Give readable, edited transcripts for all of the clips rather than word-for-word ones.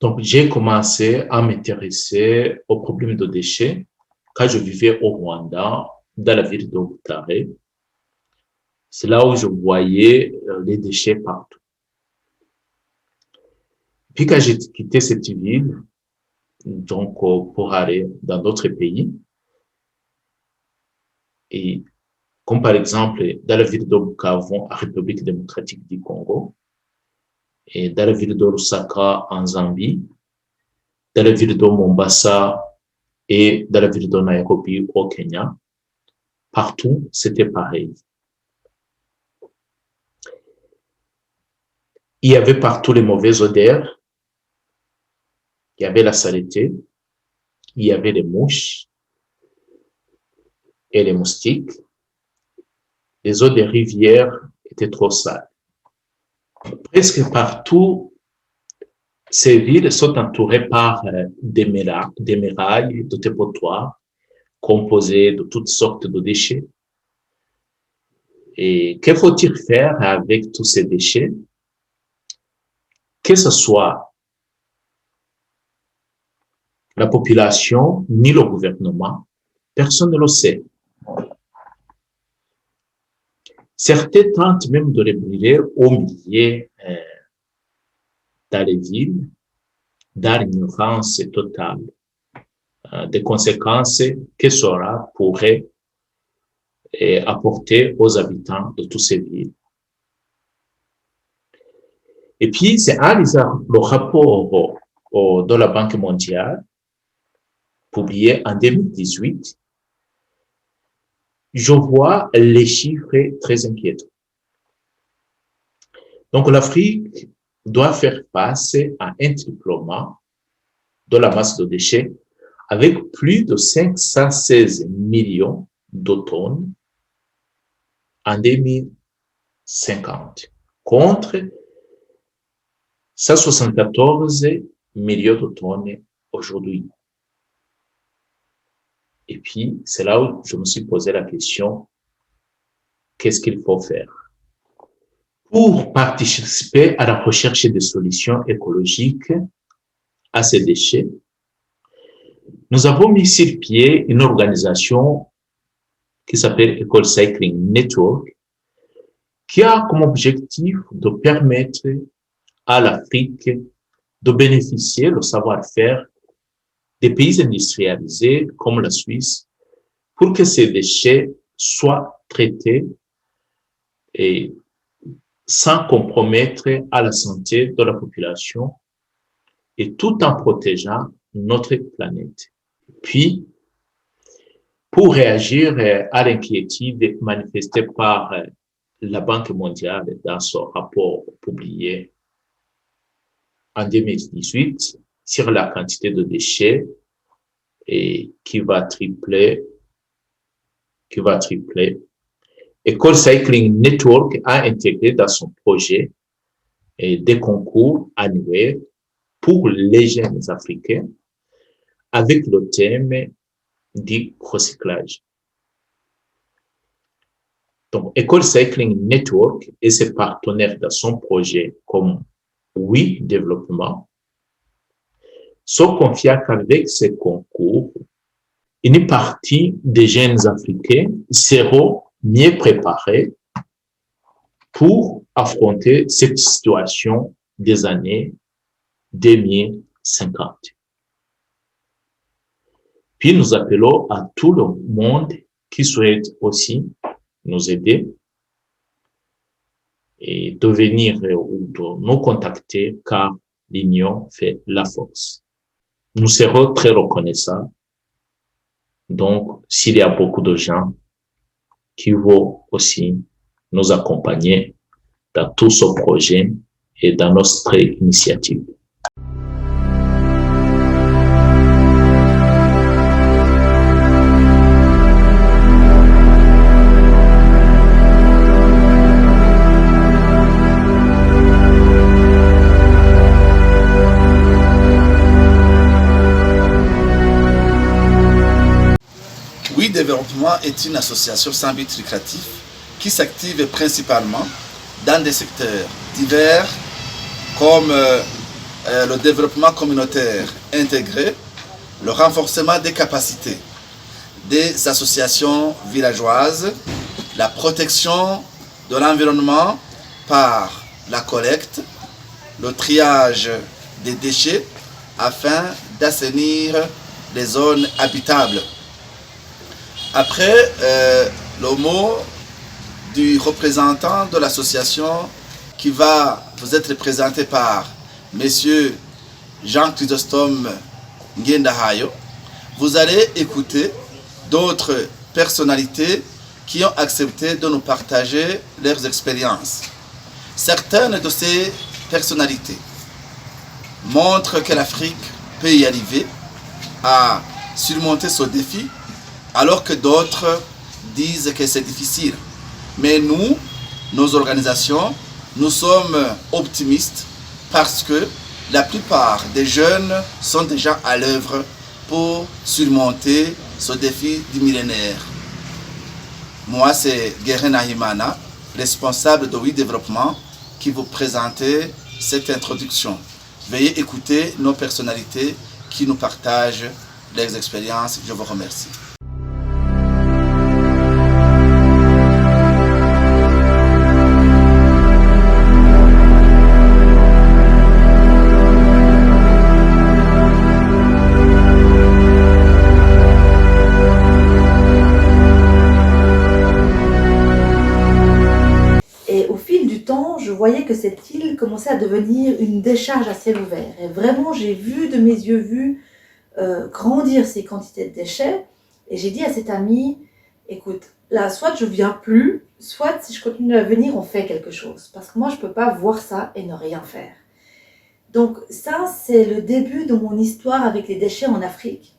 Donc, j'ai commencé à m'intéresser aux problèmes de déchets quand je vivais au Rwanda, dans la ville de Butare. C'est là où je voyais les déchets partout. Puis quand j'ai quitté cette ville, donc pour aller dans d'autres pays, et comme par exemple dans la ville de Bukavu, en République démocratique du Congo, et dans la ville de Lusaka, en Zambie, dans la ville de Mombasa et dans la ville de Nairobi, au Kenya, partout, c'était pareil. Il y avait partout les mauvaises odeurs, il y avait la saleté, il y avait les mouches et les moustiques. Les eaux des rivières étaient trop sales. Presque partout, ces villes sont entourées par des murailles de dépotoirs composées de toutes sortes de déchets. Et que faut-il faire avec tous ces déchets? Que ce soit la population ni le gouvernement, personne ne le sait. Certains tentent même de les brûler au milieu dans les villes, dans l'ignorance totale des conséquences que cela pourrait apporter aux habitants de toutes ces villes. Et puis, c'est en lisant le rapport de la Banque mondiale, publié en 2018, je vois les chiffres très inquiétants. Donc, l'Afrique doit faire face à un triplement de la masse de déchets avec plus de 516 millions de tonnes en 2050 contre 174 millions de tonnes aujourd'hui. Et puis, c'est là où je me suis posé la question, qu'est-ce qu'il faut faire? Pour participer à la recherche des solutions écologiques à ces déchets, nous avons mis sur pied une organisation qui s'appelle Ecole Cycling Network, qui a comme objectif de permettre à l'Afrique de bénéficier le savoir-faire des pays industrialisés comme la Suisse pour que ces déchets soient traités et sans compromettre à la santé de la population et tout en protégeant notre planète. Puis, pour réagir à l'inquiétude manifestée par la Banque mondiale dans son rapport publié en 2018 sur la quantité de déchets et qui va tripler. Ecole Cycling Network a intégré dans son projet des concours annuels pour les jeunes africains avec le thème du recyclage. Donc, Ecole Cycling Network et ses partenaires dans son projet comme Oui Développement sont confiants qu'avec ces concours, une partie des jeunes Africains seront mieux préparés pour affronter cette situation des années 2050. Puis nous appelons à tout le monde qui souhaite aussi nous aider et de venir ou de nous contacter car l'union fait la force. Nous serons très reconnaissants. Donc, s'il y a beaucoup de gens qui vont aussi nous accompagner dans tout ce projet et dans notre initiative. Oui Développement est une association sans but lucratif qui s'active principalement dans des secteurs divers comme le développement communautaire intégré, le renforcement des capacités des associations villageoises, la protection de l'environnement par la collecte, le triage des déchets afin d'assainir les zones habitables. Après, le mot du représentant de l'association qui va vous être présenté par Monsieur Jean-Chrysostome Ngendahayo, vous allez écouter d'autres personnalités qui ont accepté de nous partager leurs expériences. Certaines de ces personnalités montrent que l'Afrique peut y arriver à surmonter ce défi, alors que d'autres disent que c'est difficile. Mais nous, nos organisations, nous sommes optimistes parce que la plupart des jeunes sont déjà à l'œuvre pour surmonter ce défi du millénaire. Moi, c'est Guérin Ahimana, responsable de Oui Développement, qui vous présentait cette introduction. Veuillez écouter nos personnalités qui nous partagent leurs expériences. Je vous remercie. Je voyais que cette île commençait à devenir une décharge à ciel ouvert. Et vraiment, j'ai vu de mes yeux grandir ces quantités de déchets. Et j'ai dit à cet ami, écoute, là, soit je viens plus, soit si je continue à venir, on fait quelque chose. Parce que moi, je ne peux pas voir ça et ne rien faire. Donc ça, c'est le début de mon histoire avec les déchets en Afrique.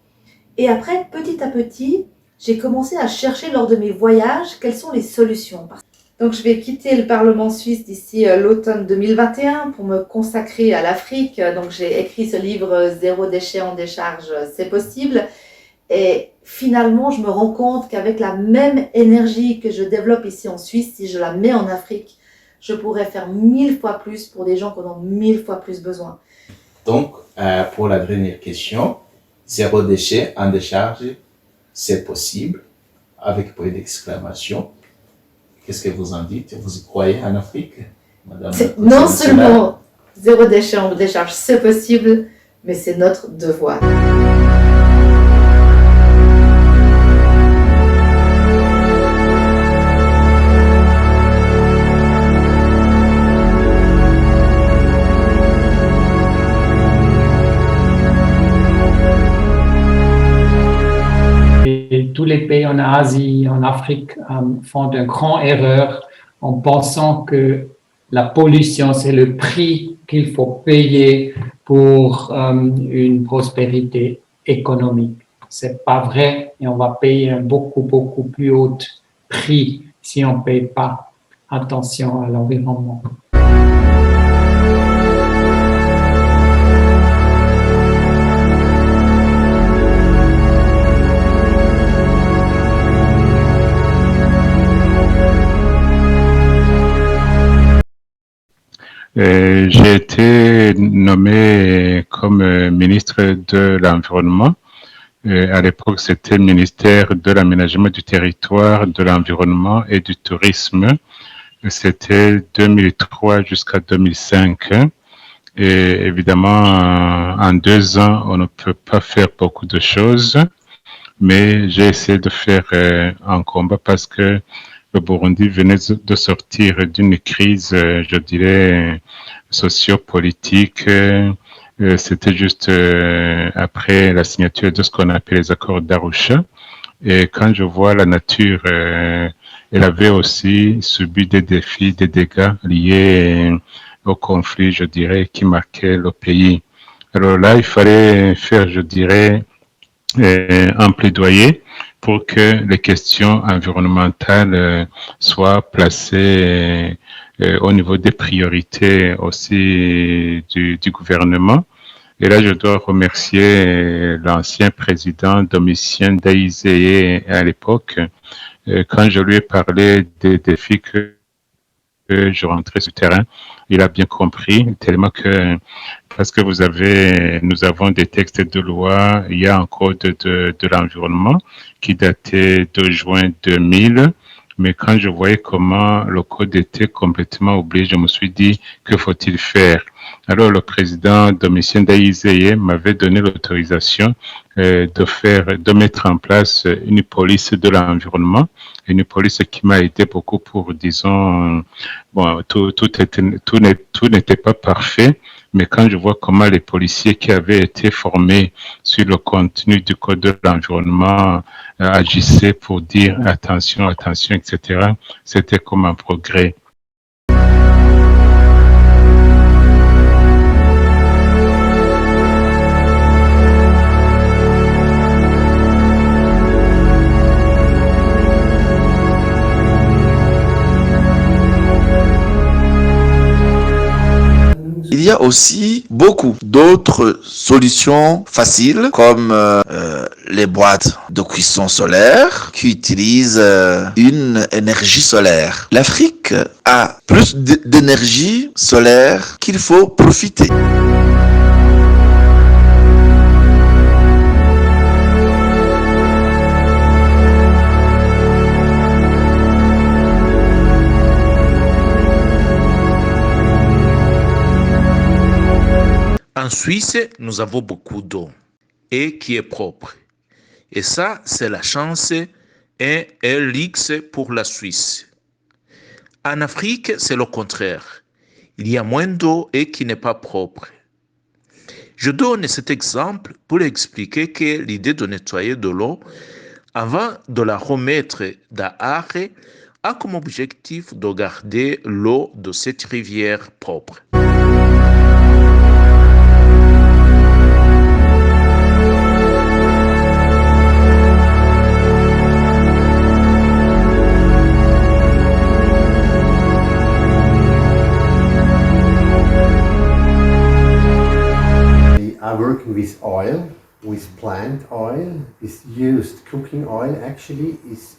Et après, petit à petit, j'ai commencé à chercher lors de mes voyages quelles sont les solutions. Donc je vais quitter le Parlement suisse d'ici l'automne 2021 pour me consacrer à l'Afrique. Donc j'ai écrit ce livre « Zéro déchet en décharge, c'est possible ». Et finalement, je me rends compte qu'avec la même énergie que je développe ici en Suisse, si je la mets en Afrique, je pourrais faire 1000 fois plus pour des gens qui en ont 1000 fois plus besoin. Donc, pour la dernière question, zéro déchet en décharge, c'est possible, avec point d'exclamation. Qu'est-ce que vous en dites? Vous y croyez en Afrique, Madame? Non seulement zéro déchet en décharge, c'est possible, mais c'est notre devoir. Et tous les pays en Asie, en Afrique font une grande erreur en pensant que la pollution, c'est le prix qu'il faut payer pour une prospérité économique. C'est pas vrai et on va payer un beaucoup plus haut prix si on ne paye pas attention à l'environnement. J'ai été nommé comme ministre de l'Environnement. À l'époque, c'était le ministère de l'Aménagement du Territoire, de l'Environnement et du Tourisme. C'était 2003 jusqu'à 2005. Et évidemment, en 2 ans, on ne peut pas faire beaucoup de choses, mais j'ai essayé de faire un combat parce que le Burundi venait de sortir d'une crise, je dirais, sociopolitique. C'était juste après la signature de ce qu'on appelle les accords d'Arusha. Et quand je vois la nature, elle avait aussi subi des défis, des dégâts liés au conflit, je dirais, qui marquait le pays. Alors là, il fallait faire, je dirais, un plaidoyer pour que les questions environnementales soient placées au niveau des priorités aussi du gouvernement. Et là, je dois remercier l'ancien président Domitien Daïzé à l'époque, quand je lui ai parlé des défis que que je rentrais sur le terrain, il a bien compris, tellement que, parce que nous avons des textes de loi, il y a un code de l'environnement qui datait de juin 2000, mais quand je voyais comment le code était complètement oublié, je me suis dit, que faut-il faire? Alors, le président Domitien Daïzeye m'avait donné l'autorisation de mettre en place une police de l'environnement, une police qui m'a aidé beaucoup pour, disons, bon, tout n'était pas parfait, mais quand je vois comment les policiers qui avaient été formés sur le contenu du code de l'environnement agissaient pour dire attention, attention, etc., c'était comme un progrès. Il y a aussi beaucoup d'autres solutions faciles comme les boîtes de cuisson solaire qui utilisent une énergie solaire. L'Afrique a plus d'énergie solaire qu'il faut profiter. En Suisse, nous avons beaucoup d'eau et qui est propre. Et ça, c'est la chance et un luxe pour la Suisse. En Afrique, c'est le contraire. Il y a moins d'eau et qui n'est pas propre. Je donne cet exemple pour expliquer que l'idée de nettoyer de l'eau avant de la remettre dehors a comme objectif de garder l'eau de cette rivière propre. Working with oil, with plant oil, is used cooking oil actually, is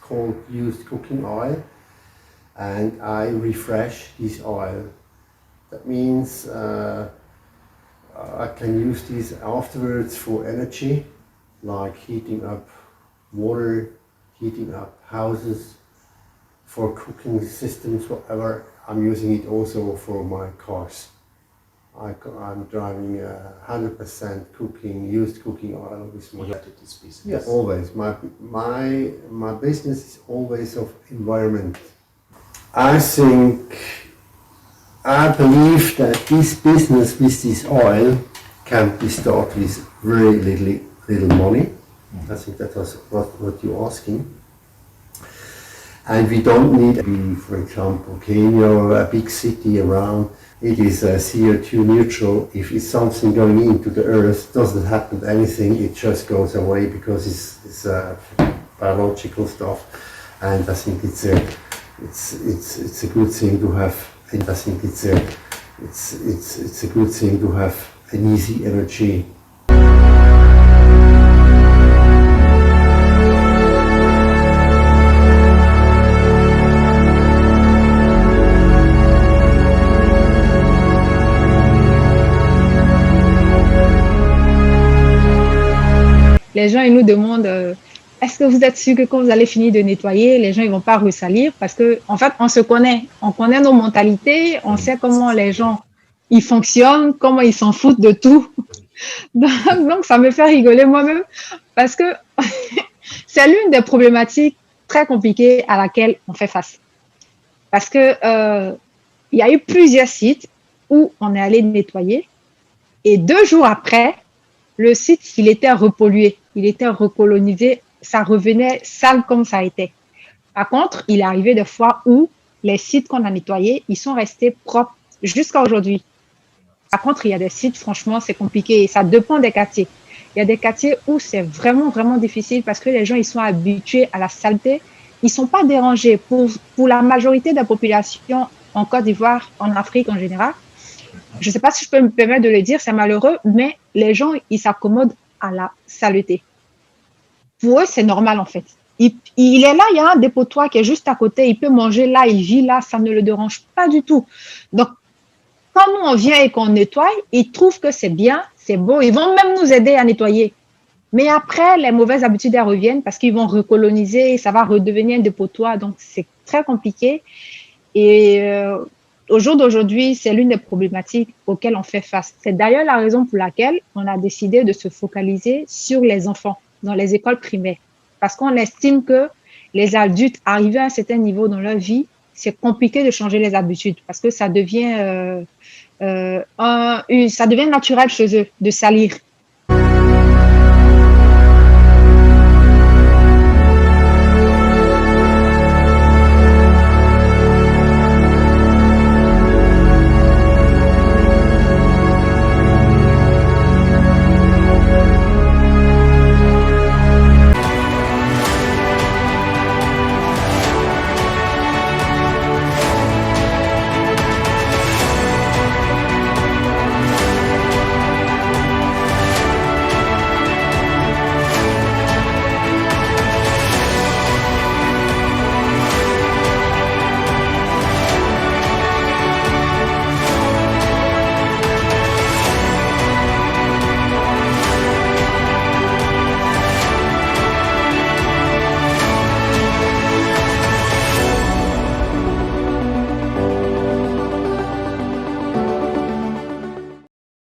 called used cooking oil, and I refresh this oil. That means I can use this afterwards for energy, like heating up water, heating up houses, for cooking systems, whatever. I'm using it also for my cars. I'm driving 100% used cooking oil with my. Related to this business. Yeah, always. My business is always of environment. I believe that this business with this oil can be started with very little money. I think that was what you're asking. And we don't need, for example, Kenya or a big city around. It is CO2 neutral. If it's something going into the earth, doesn't happen to anything. It just goes away because it's biological stuff. And I think it's a good thing to have. And I think it's a good thing to have an easy energy. Les gens, ils nous demandent est-ce que vous êtes sûr que quand vous allez finir de nettoyer, les gens ils vont pas ressalir? Parce que en fait, on se connaît, on connaît nos mentalités, on sait comment les gens ils fonctionnent, comment ils s'en foutent de tout. Donc ça me fait rigoler moi-même parce que c'est l'une des problématiques très compliquées à laquelle on fait face. Parce que il y a eu plusieurs sites où on est allé nettoyer et 2 jours après, le site, il était repollué, il était recolonisé, ça revenait sale comme ça était. Par contre, il est arrivé des fois où les sites qu'on a nettoyés, ils sont restés propres jusqu'à aujourd'hui. Par contre, il y a des sites, franchement, c'est compliqué et ça dépend des quartiers. Il y a des quartiers où c'est vraiment, vraiment difficile parce que les gens, ils sont habitués à la saleté. Ils sont pas dérangés. Pour la majorité des populations en Côte d'Ivoire, en Afrique en général, je ne sais pas si je peux me permettre de le dire, c'est malheureux, mais les gens, ils s'accommodent à la saleté. Pour eux, c'est normal en fait. il est là, il y a un dépotoir qui est juste à côté, il peut manger là, il vit là, ça ne le dérange pas du tout. Donc, quand nous, on vient et qu'on nettoie, ils trouvent que c'est bien, c'est beau, ils vont même nous aider à nettoyer. Mais après, les mauvaises habitudes, elles reviennent parce qu'ils vont recoloniser, ça va redevenir un dépotoir, donc c'est très compliqué. Et au jour d'aujourd'hui, c'est l'une des problématiques auxquelles on fait face. C'est d'ailleurs la raison pour laquelle on a décidé de se focaliser sur les enfants dans les écoles primaires. Parce qu'on estime que les adultes, arrivés à un certain niveau dans leur vie, c'est compliqué de changer les habitudes parce que ça devient naturel chez eux de salir.